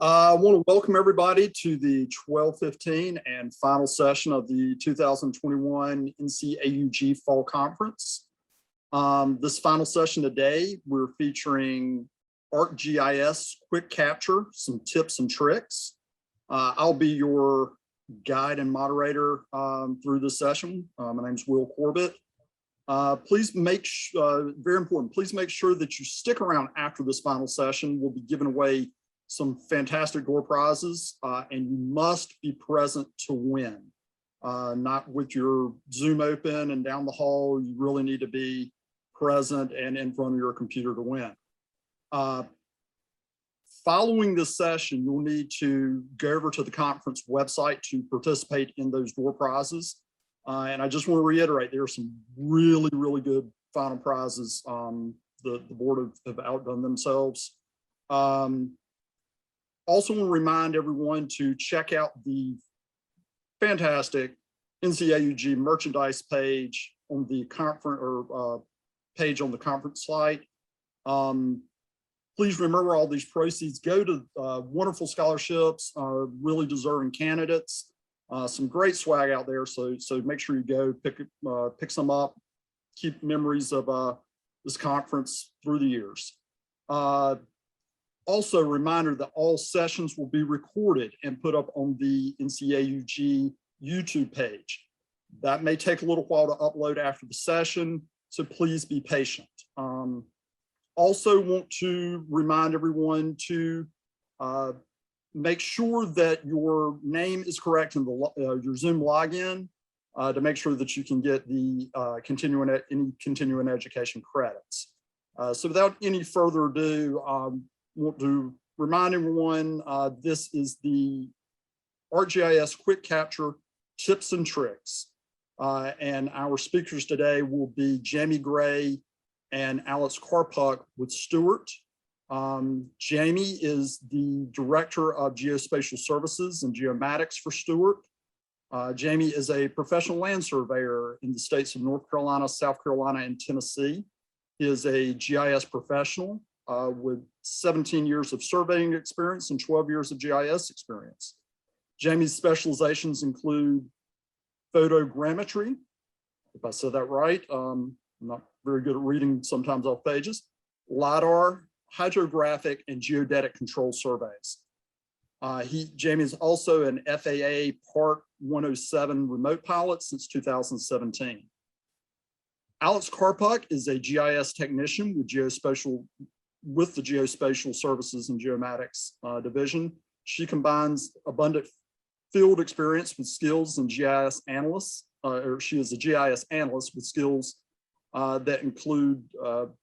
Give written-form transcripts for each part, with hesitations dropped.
I want to welcome everybody to the 12:15 and final session of the 2021 NCAUG Fall Conference. This final session today, we're featuring ArcGIS QuickCapture, some tips and tricks. I'll be your guide and moderator through this session. My name's Will Corbett. Please make, very important, please make sure that you stick around after this final session. We'll be giving away some fantastic door prizes, and you must be present to win. Not with your Zoom open and down the hall. You really need to be present and in front of your computer to win. Following this session, you'll need to go over to the conference website to participate in those door prizes. And I just want to reiterate, there are some really, really good final prizes. The board have outdone themselves. Also want to remind everyone to check out the fantastic NCAUG merchandise page on the conference or page on the conference site. Please remember, all these proceeds go to wonderful scholarships, really deserving candidates. Some great swag out there, so make sure you go pick some up. Keep memories of this conference through the years. Also, a reminder that all sessions will be recorded and put up on the NCAUG YouTube page. That may take a little while to upload after the session, so please be patient. Also want to remind everyone to make sure that your name is correct in your Zoom login to make sure that you can get the any continuing education credits. So without any further ado, want to remind everyone, this is the ArcGIS QuickCapture tips and tricks. And our speakers today will be Jamey Gray and Alex Karpuk with Stewart. Jamey is the Director of Geospatial Services and Geomatics for Stewart. Jamey is a professional land surveyor in the states of North Carolina, South Carolina, and Tennessee. He is a GIS professional with 17 years of surveying experience and 12 years of GIS experience. Jamey's specializations include photogrammetry, if I said that right. I'm not very good at reading sometimes off pages. LiDAR, hydrographic, and geodetic control surveys. Jamey is also an FAA Part 107 remote pilot since 2017. Alex Karpuk is a GIS technician with the Geospatial Services and Geomatics division. She combines abundant field experience with skills in GIS analysts, or she is a GIS analyst with skills that include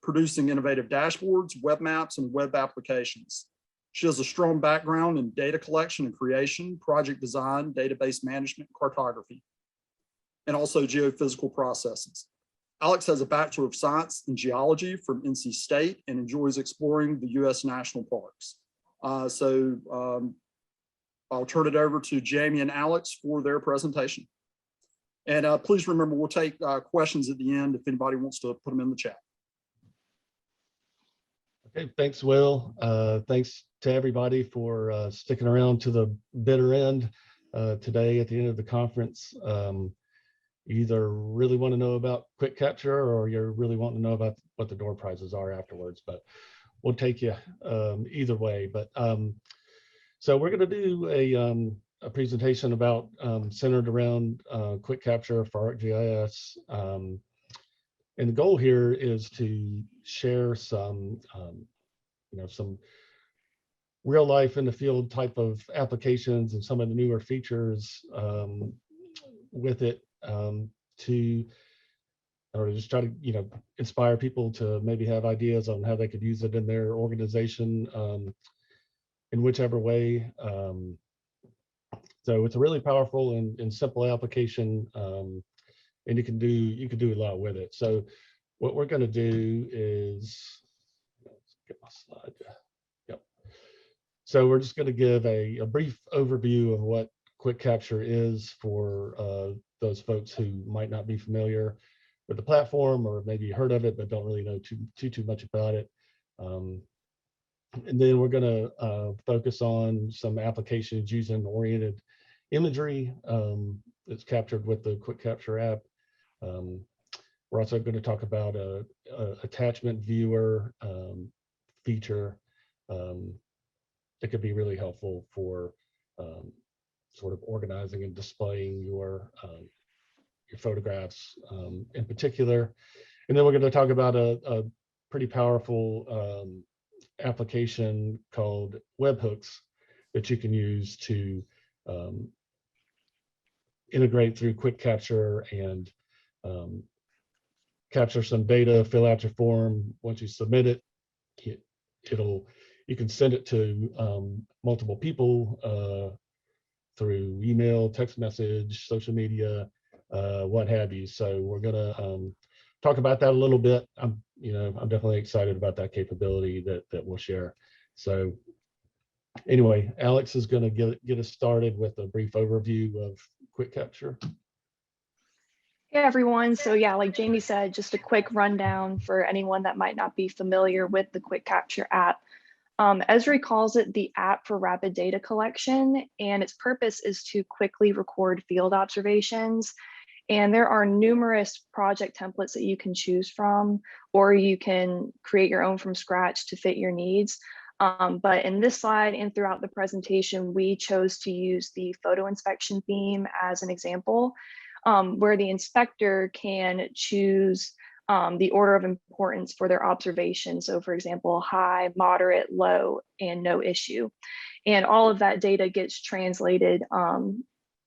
producing innovative dashboards, web maps, and web applications. She has a strong background in data collection and creation, project design, database management, and cartography, and also geophysical processes. Alex has a Bachelor of Science in Geology from NC State and enjoys exploring the U.S. national parks. I'll turn it over to Jamey and Alex for their presentation. And please remember, we'll take questions at the end if anybody wants to put them in the chat. Okay, thanks, Will. Thanks to everybody for sticking around to the bitter end today at the end of the conference. You either really want to know about QuickCapture or you're really wanting to know about what the door prizes are afterwards, but we'll take you either way. But so we're going to do a presentation about centered around QuickCapture for ArcGIS. And the goal here is to share some, some real life in the field type of applications and some of the newer features with it to just try to, inspire people to maybe have ideas on how they could use it in their organization in whichever way. So it's a really powerful and simple application, and you can do a lot with it. So what we're going to do is, let's get my slide. Yep. So we're just going to give a brief overview of what QuickCapture is for those folks who might not be familiar with the platform, or maybe heard of it but don't really know too much about it. And then we're going to focus on some applications using oriented imagery that's captured with the QuickCapture app. We're also going to talk about a attachment viewer feature that could be really helpful for sort of organizing and displaying your photographs in particular. And then we're going to talk about a pretty powerful application called Webhooks that you can use to integrate through QuickCapture and capture some data, fill out your form. Once you submit it, you can send it to multiple people through email, text message, social media, what have you. So we're gonna talk about that a little bit. I'm definitely excited about that capability that we'll share. So anyway, Alex is going to get us started with a brief overview of QuickCapture. Hey everyone, so yeah, like Jamie said, just a quick rundown for anyone that might not be familiar with the QuickCapture app. ESRI calls it the app for rapid data collection, and its purpose is to quickly record field observations. And there are numerous project templates that you can choose from, or you can create your own from scratch to fit your needs. But in this slide and throughout the presentation, we chose to use the photo inspection theme as an example, where the inspector can choose the order of importance for their observation. So for example, high, moderate, low, and no issue. And all of that data gets translated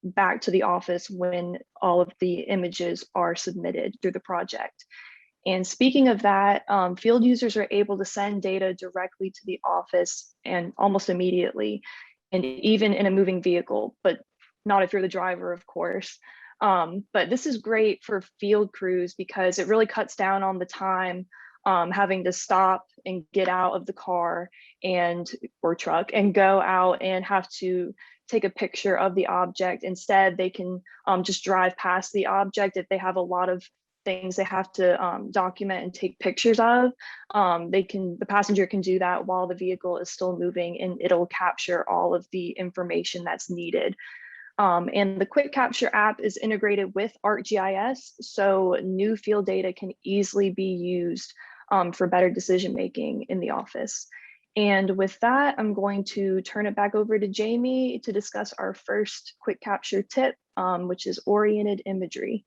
back to the office when all of the images are submitted through the project. And speaking of that, field users are able to send data directly to the office and almost immediately, and even in a moving vehicle, but not if you're the driver, of course. But this is great for field crews because it really cuts down on the time having to stop and get out of the car or truck and go out and have to take a picture of the object. Instead, they can just drive past the object if they have a lot of things they have to document and take pictures of. The passenger can do that while the vehicle is still moving, and it'll capture all of the information that's needed. And the QuickCapture app is integrated with ArcGIS, so new field data can easily be used for better decision making in the office. And with that, I'm going to turn it back over to Jamie to discuss our first QuickCapture tip, which is oriented imagery.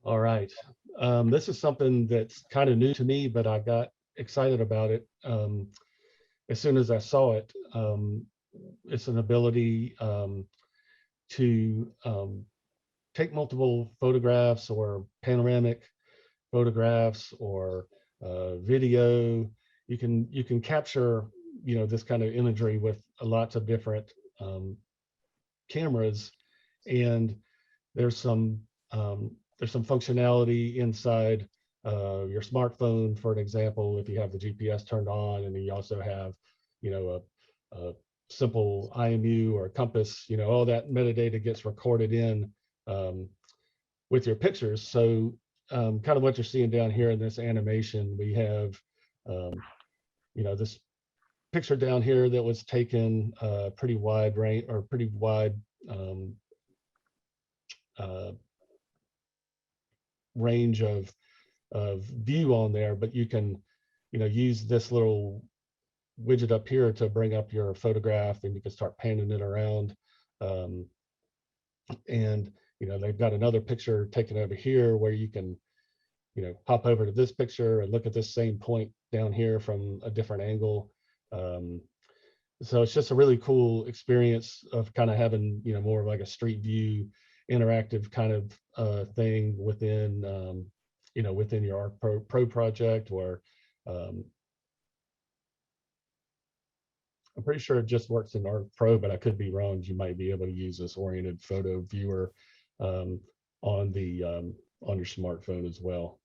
All right. This is something that's kind of new to me, but I got excited about it as soon as I saw it. It's an ability to take multiple photographs or panoramic photographs or video. You can capture this kind of imagery with lots of different cameras, and there's some functionality inside your smartphone, for an example, if you have the GPS turned on, and then you also have a simple IMU or a compass, all that metadata gets recorded in with your pictures. So kind of what you're seeing down here in this animation, we have this picture down here that was taken pretty wide range or pretty wide range of view on there, but you can use this little widget up here to bring up your photograph, and you can start panning it around. And they've got another picture taken over here where you can hop over to this picture and look at this same point down here from a different angle. So it's just a really cool experience of kind of having more of like a street view interactive kind of thing within within your Arc Pro project, or I'm pretty sure it just works in Arc Pro, but I could be wrong. You might be able to use this oriented photo viewer on your smartphone as well.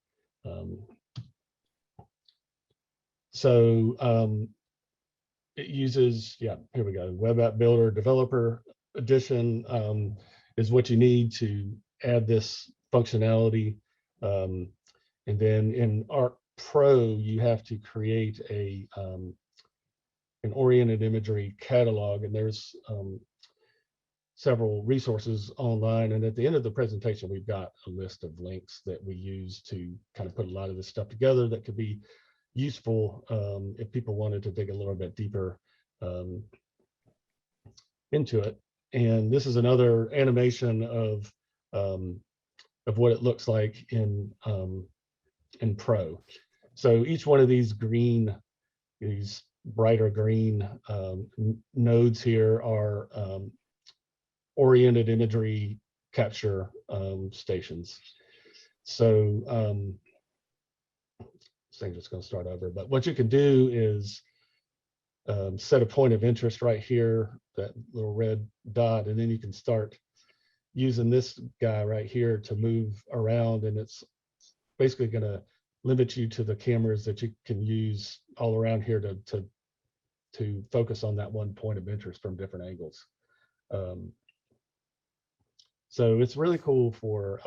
It uses, here we go, Web App Builder Developer Edition is what you need to add this functionality. And then in Pro, you have to create an oriented imagery catalog, and there's several resources online. And at the end of the presentation, we've got a list of links that we use to kind of put a lot of this stuff together that could be useful if people wanted to dig a little bit deeper into it. And this is another animation of what it looks like in Pro. So each one of these brighter green nodes here are oriented imagery capture stations. So this thing's just going to start over, but what you can do is set a point of interest right here, that little red dot, and then you can start using this guy right here to move around, and it's basically going to limit you to the cameras that you can use all around here to focus on that one point of interest from different angles. So it's really cool for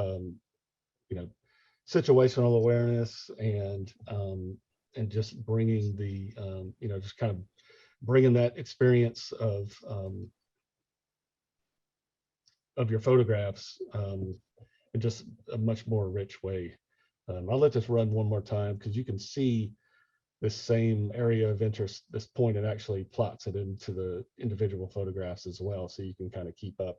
situational awareness and just bringing the just kind of bringing that experience of your photographs in just a much more rich way. I'll let this run one more time because you can see this same area of interest, this point, it actually plots it into the individual photographs as well. So you can kind of keep up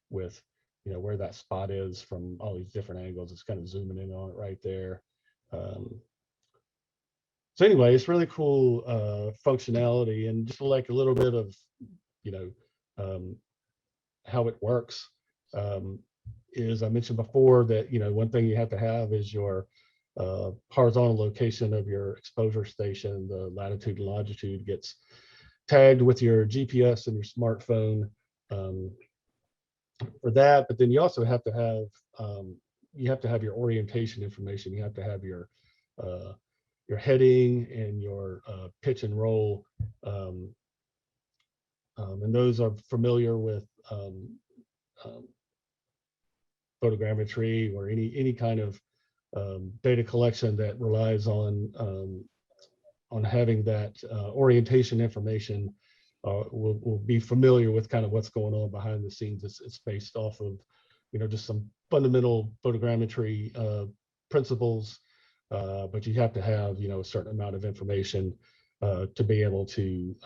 with, where that spot is from all these different angles. It's kind of zooming in on it right there. So anyway, it's really cool functionality, and just like a little bit of, how it works is I mentioned before that, one thing you have to have is your horizontal location of your exposure station. The latitude and longitude gets tagged with your GPS and your smartphone for that. But then you also have to have your orientation information. You have to have your heading and your pitch and roll, and those are familiar with photogrammetry or any kind of data collection that relies on having that orientation information. Will be familiar with kind of what's going on behind the scenes. It's based off of just some fundamental photogrammetry principles, but you have to have a certain amount of information to be able to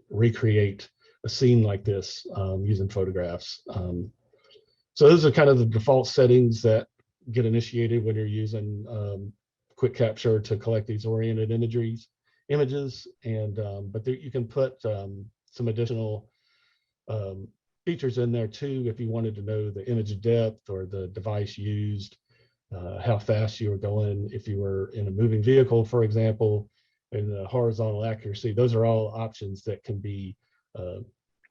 recreate a scene like this using photographs. So those are kind of the default settings that get initiated when you're using QuickCapture to collect these oriented images. And but there, you can put some additional features in there too if you wanted to know the image depth or the device used, how fast you were going, if you were in a moving vehicle, for example, and the horizontal accuracy. Those are all options that can be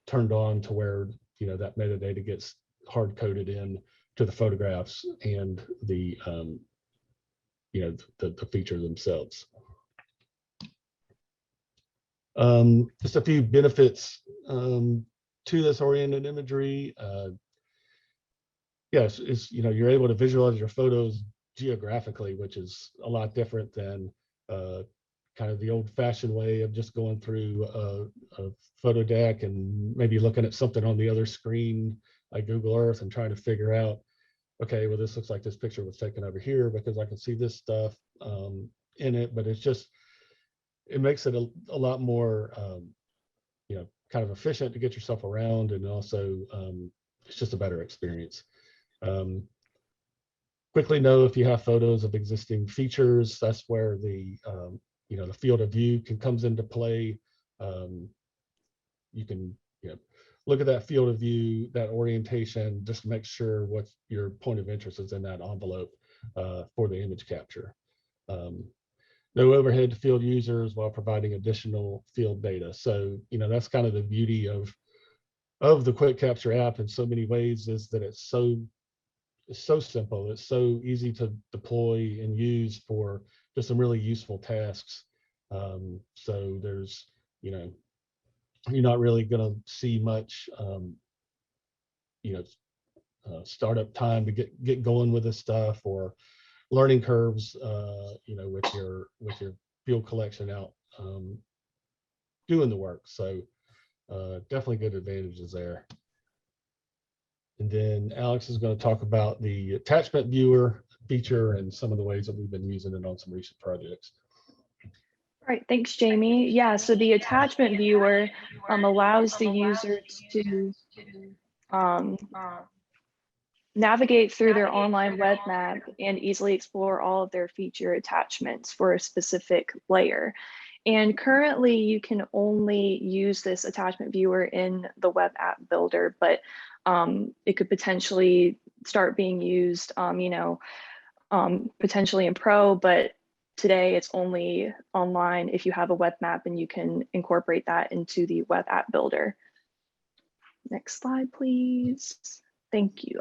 turned on to where that metadata gets hard coded in to the photographs and the the features themselves. Just a few benefits to this oriented imagery. Yes, you're able to visualize your photos geographically, which is a lot different than kind of the old-fashioned way of just going through a photo deck and maybe looking at something on the other screen like Google Earth and trying to figure out, okay, well, this looks like this picture was taken over here because I can see this stuff in it, but it makes it a lot more, kind of efficient to get yourself around, and also it's just a better experience. Quickly know if you have photos of existing features. That's where the the field of view comes into play. You can look at that field of view, that orientation, just to make sure what your point of interest is in that envelope for the image capture. No overhead to field users while providing additional field data. So that's kind of the beauty of the QuickCapture app in so many ways, is that it's so simple. It's so easy to deploy and use for just some really useful tasks. So there's you're not really going to see much startup time to get going with this stuff, or learning curves, with your field collection out doing the work. So definitely good advantages there. And then Alex is going to talk about the attachment viewer feature and some of the ways that we've been using it on some recent projects. All right, thanks, Jamie. Yeah, so the attachment viewer allows the user to navigate through their online web map and easily explore all of their feature attachments for a specific layer. And currently you can only use this attachment viewer in the web app builder, but it could potentially start being used, potentially in Pro, but today it's only online if you have a web map and you can incorporate that into the web app builder. Next slide, please. Thank you.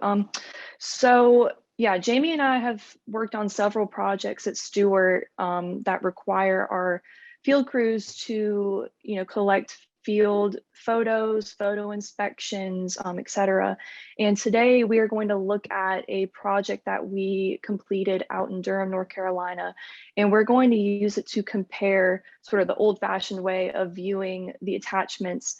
So yeah, Jamie and I have worked on several projects at Stewart that require our field crews to, collect field photos, photo inspections, etc. And today we are going to look at a project that we completed out in Durham, North Carolina, and we're going to use it to compare sort of the old-fashioned way of viewing the attachments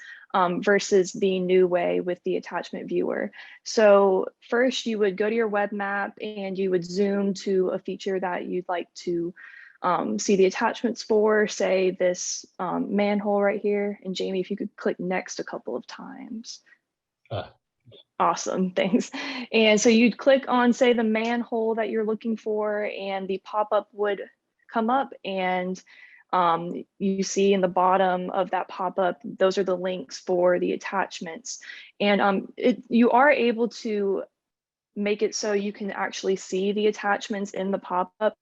versus the new way with the attachment viewer. So first you would go to your web map and you would zoom to a feature that you'd like to see the attachments for, say this manhole right here. And Jamie, if you could click next a couple of times. Awesome, thanks. And so you'd click on, say, the manhole that you're looking for, and the pop-up would come up, and you see in the bottom of that pop-up, those are the links for the attachments. And you are able to make it so you can actually see the attachments in the pop-up,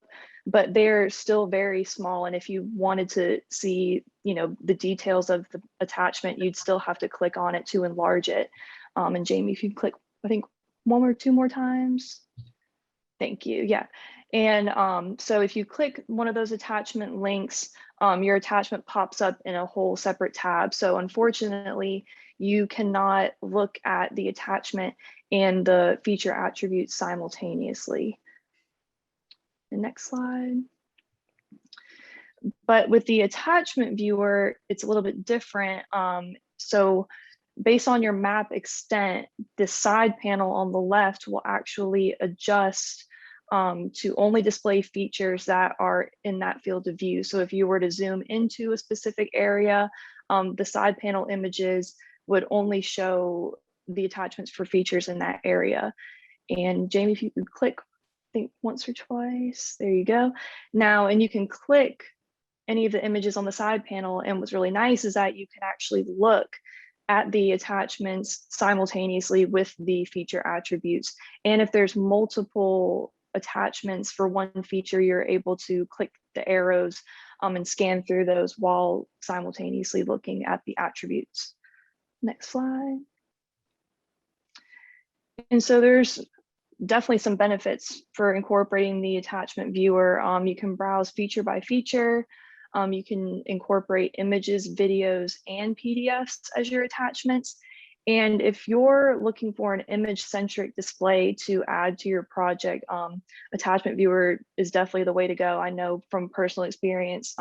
but they're still very small. And if you wanted to see, the details of the attachment, you'd still have to click on it to enlarge it. And Jamie, if you click, I think 1 or 2 more times. Thank you. Yeah. And so if you click one of those attachment links, your attachment pops up in a whole separate tab. So unfortunately, you cannot look at the attachment and the feature attributes simultaneously. The next slide. But with the attachment viewer, it's a little bit different. So based on your map extent, the side panel on the left will actually adjust to only display features that are in that field of view. So if you were to zoom into a specific area, the side panel images would only show the attachments for features in that area. And Jamie, if you could click, I think once or twice, there you go. Now, and you can click any of the images on the side panel. And what's really nice is that you can actually look at the attachments simultaneously with the feature attributes. And if there's multiple attachments for one feature, you're able to click the arrows and scan through those while simultaneously looking at the attributes. Next slide. And so there's definitely some benefits for incorporating the attachment viewer. You can browse feature by feature. You can incorporate images, videos, and PDFs as your attachments. And if you're looking for an image-centric display to add to your project, attachment viewer is definitely the way to go. I know from personal experience,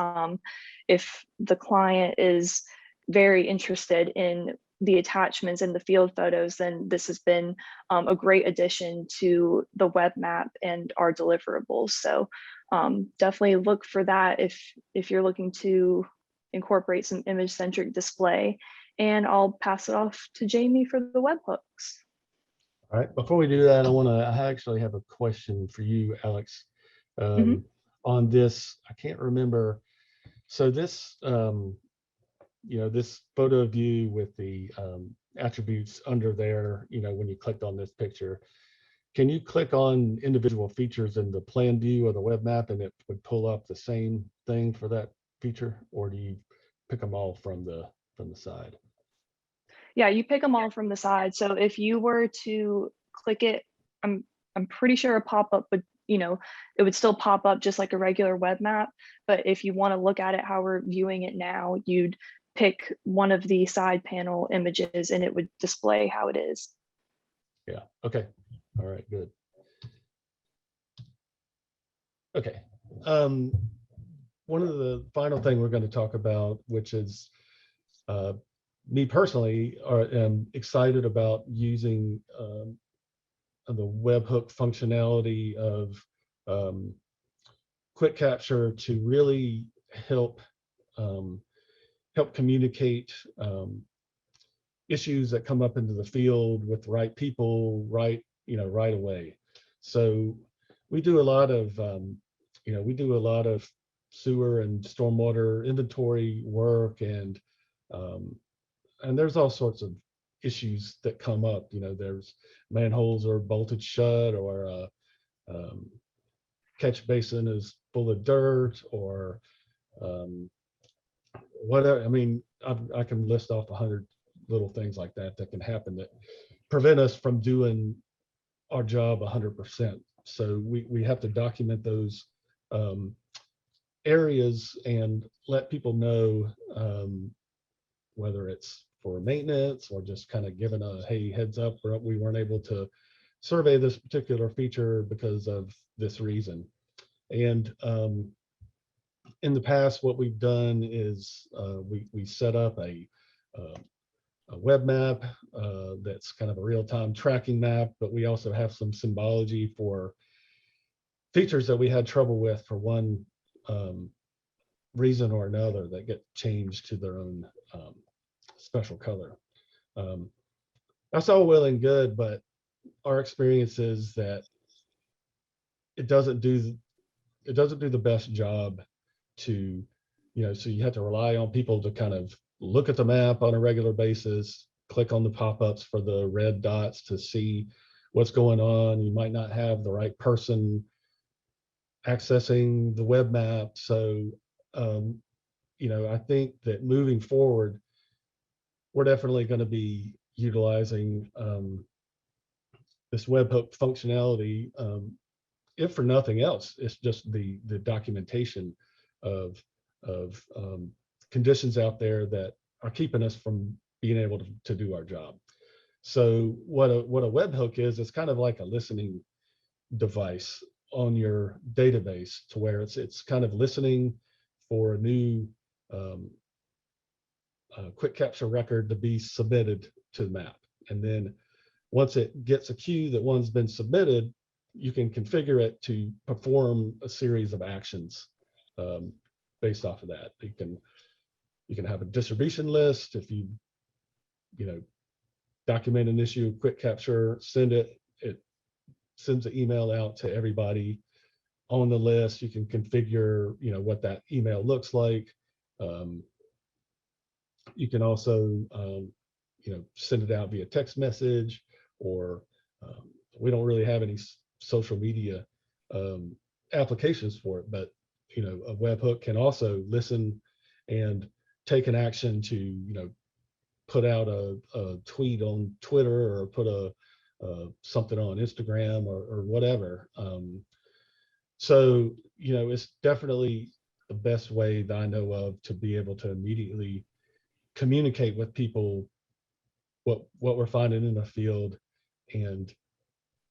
if the client is very interested in the attachments and the field photos, then this has been a great addition to the web map and our deliverables. So definitely look for that if you're looking to incorporate some image-centric display. And I'll pass it off to Jamie for the webhooks. All right, before we do that, I actually have a question for you, Alex, on this. I can't remember. So this, this photo view with the attributes under there, when you clicked on this picture, can you click on individual features in the plan view or the web map and it would pull up the same thing for that feature, or do you pick them all from the side? Yeah, you pick them all from the side. So if you were to click it, I'm pretty sure a pop-up would, it would still pop up just like a regular web map. But if you want to look at it how we're viewing it now, you'd pick one of the side panel images and it would display how it is. Yeah, okay. All right, good. Okay. One of the final thing we're going to talk about, which is me personally am excited about using the webhook functionality of QuickCapture to really help communicate issues that come up into the field with the right people right away. So we do a lot of sewer and stormwater inventory work, and there's all sorts of issues that come up. There's manholes are bolted shut, or catch basin is full of dirt, or whatever. I mean, I can list off 100 little things like that can happen that prevent us from doing our job 100%. So we have to document those areas and let people know, whether it's for maintenance or just kind of giving a, hey, heads up, we weren't able to survey this particular feature because of this reason. And in the past, what we've done is we set up a web map that's kind of a real-time tracking map, but we also have some symbology for features that we had trouble with for one reason or another that get changed to their own special color. That's all well and good, but our experience is that it doesn't do the best job to, so you have to rely on people to kind of look at the map on a regular basis, click on the pop-ups for the red dots to see what's going on. You might not have the right person accessing the web map. So, I think that moving forward, we're definitely going to be utilizing this webhook functionality. If for nothing else, it's just the documentation of conditions out there that are keeping us from being able to do our job. So what a webhook is, it's kind of like a listening device on your database, to where it's kind of listening for a new QuickCapture record to be submitted to the map. And then once it gets a cue that one's been submitted, you can configure it to perform a series of actions based off of that. You can have a distribution list. If you document an issue, QuickCapture, it sends an email out to everybody on the list. You can configure what that email looks like. You can also send it out via text message, or we don't really have any social media applications for it, but a webhook can also listen and take an action to put out a tweet on Twitter, or put something on Instagram, or whatever. So it's definitely the best way that I know of to be able to immediately communicate with people what we're finding in the field, and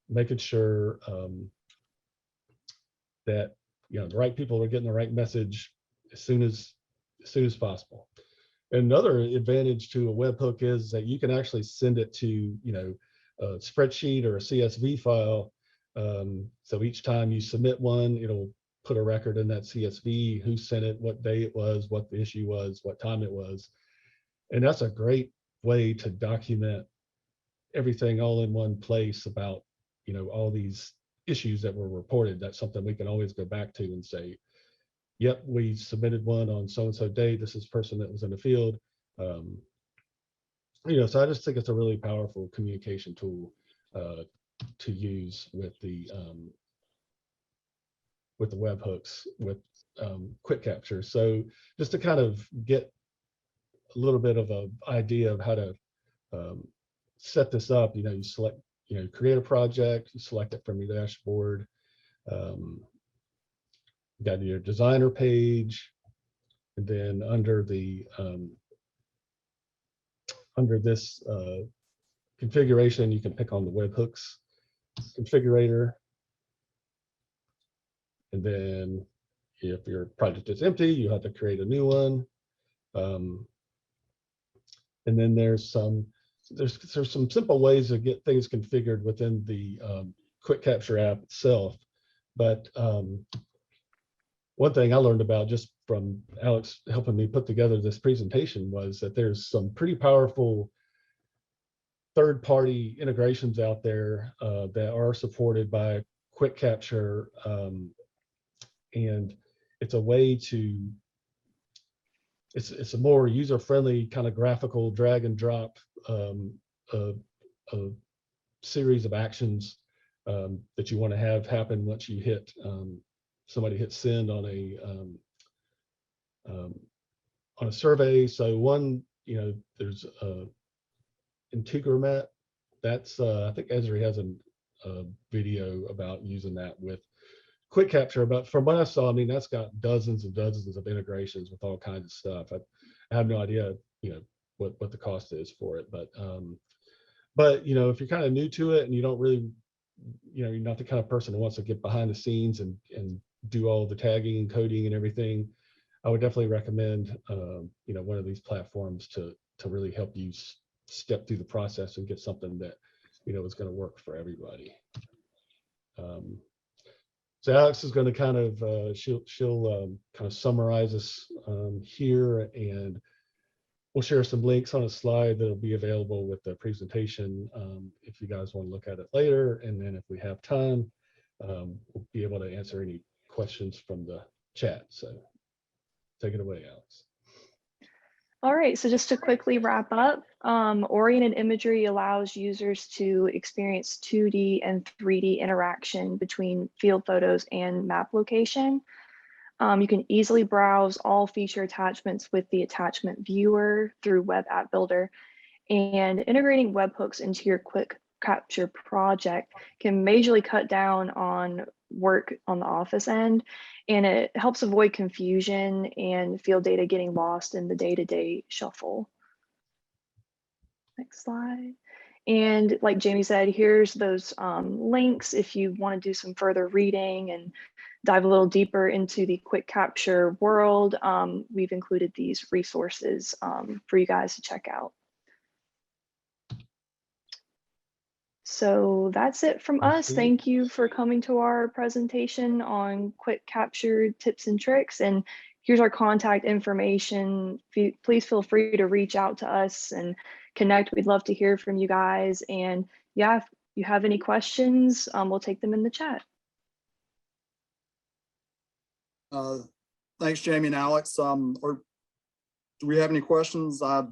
making sure that the right people are getting the right message as soon as possible. Another advantage to a webhook is that you can actually send it to a spreadsheet or a CSV file. So each time you submit one, it'll put a record in that CSV, who sent it, what day it was, what the issue was, what time it was. And that's a great way to document everything all in one place about all these issues that were reported. That's something we can always go back to and say, yep, we submitted one on so-and-so date. This is the person that was in the field. So I just think it's a really powerful communication tool to use with the webhooks, with QuickCapture. So just to kind of get a little bit of an idea of how to set this up, you select, create a project, you select it from your dashboard. You got your designer page, and then under the under this configuration, you can pick on the webhooks configurator, And then if your project is empty, you have to create a new one. And then there's some simple ways to get things configured within the QuickCapture app itself. But one thing I learned about just from Alex helping me put together this presentation was that there's some pretty powerful third-party integrations out there that are supported by QuickCapture, and it's a way to, it's a more user-friendly kind of graphical drag and drop a series of actions that you want to have happen once you hit somebody hits send on a survey. So one, there's Integromat. That's I think ESRI has a video about using that with QuickCapture, but from what I saw, I mean, that's got dozens and dozens of integrations with all kinds of stuff. I have no idea, what the cost is for it, but if you're kind of new to it and you don't really, you're not the kind of person who wants to get behind the scenes and do all the tagging and coding and everything, I would definitely recommend, one of these platforms to really help you step through the process and get something that, is going to work for everybody. So Alex is going to kind of, she'll kind of summarize us here, and we'll share some links on a slide that'll be available with the presentation if you guys want to look at it later. And then if we have time, we'll be able to answer any questions from the chat. So take it away, Alex. All right, so just to quickly wrap up, Oriented Imagery allows users to experience 2D and 3D interaction between field photos and map location. You can easily browse all feature attachments with the attachment viewer through Web App Builder, and integrating webhooks into your QuickCapture project can majorly cut down on work on the office end, and it helps avoid confusion and field data getting lost in the day-to-day shuffle. Next slide. And like Jamie said, here's those links if you want to do some further reading and dive a little deeper into the QuickCapture world. We've included these resources for you guys to check out. So that's it from us. Thank you for coming to our presentation on QuickCapture tips and tricks. And here's our contact information. Please feel free to reach out to us and connect. We'd love to hear from you guys. And yeah, if you have any questions, we'll take them in the chat. Thanks, Jamie and Alex. Or do we have any questions? I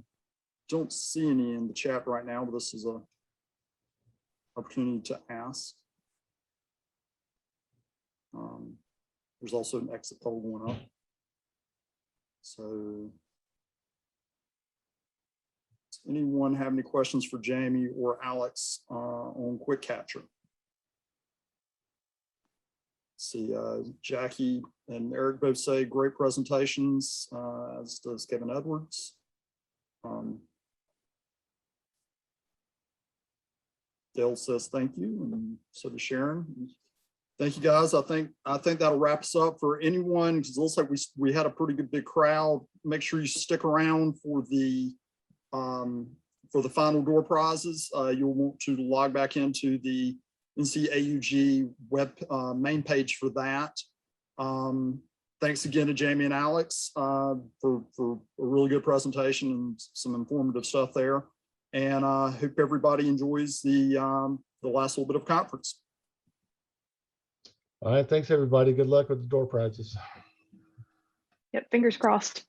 don't see any in the chat right now, but this is a opportunity to ask. There's also an exit poll going up. So does anyone have any questions for Jamie or Alex on QuickCapture? See, Jackie and Eric both say great presentations, as does Kevin Edwards. Dale says thank you, and so does Sharon. Thank you, guys. I think that'll wrap us up. For anyone, because it looks like we had a pretty good big crowd. Make sure you stick around for the final door prizes. You'll want to log back into the NCAUG web main page for that. Thanks again to Jamie and Alex for a really good presentation and some informative stuff there. And I hope everybody enjoys the last little bit of conference. All right, thanks everybody. Good luck with the door prizes. Yep, fingers crossed.